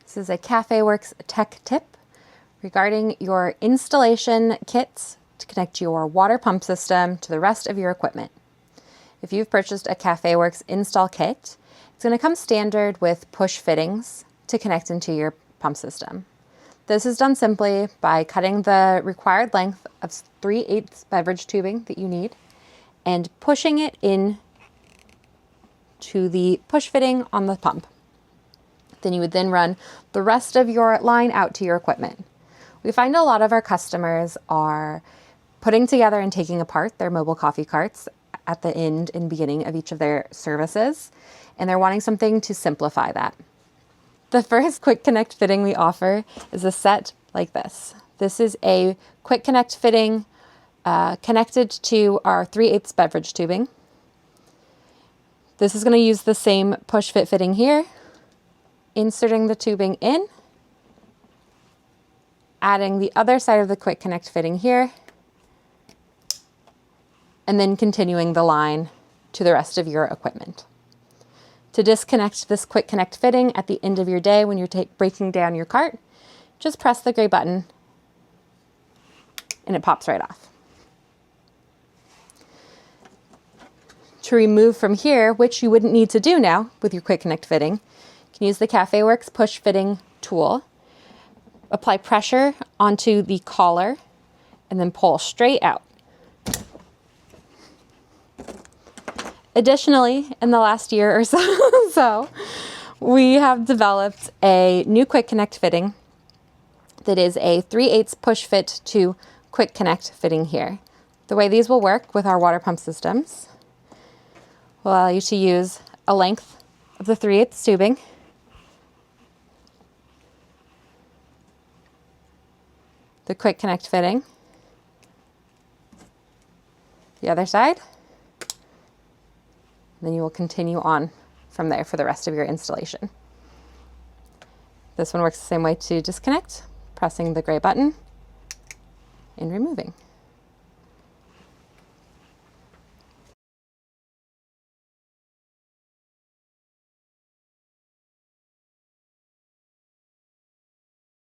This is a Caffewerks tech tip regarding your installation kits to connect your water pump system to the rest of your equipment. If you've purchased a Caffewerks install kit, it's going to come standard with push fittings to connect into your pump system. This is done simply by cutting the required length of 3/8 beverage tubing that you need and pushing it in to the push fitting on the pump. Then you would then run the rest of your line out to your equipment. We find a lot of our customers are putting together and taking apart their mobile coffee carts at the end and beginning of each of their services, and they're wanting something to simplify that. The first quick connect fitting we offer is a set like this. This is a quick connect fitting connected to our 3/8 beverage tubing. This is going to use the same push fit fitting here, inserting the tubing in, adding the other side of the quick connect fitting here, and then continuing the line to the rest of your equipment. To disconnect this quick connect fitting at the end of your day when you're breaking down your cart, just press the gray button and it pops right off. To remove from here, which you wouldn't need to do now with your quick connect fitting, you can use the Caffewerks push fitting tool, apply pressure onto the collar, and then pull straight out. Additionally, in the last year or so, we have developed a new quick connect fitting that is a 3/8 push fit to quick connect fitting here. The way these will work with our water pump systems will allow you to use a length of the 3/8 tubing, the quick connect fitting, the other side, then you will continue on from there for the rest of your installation. This one works the same way to disconnect, pressing the gray button and removing.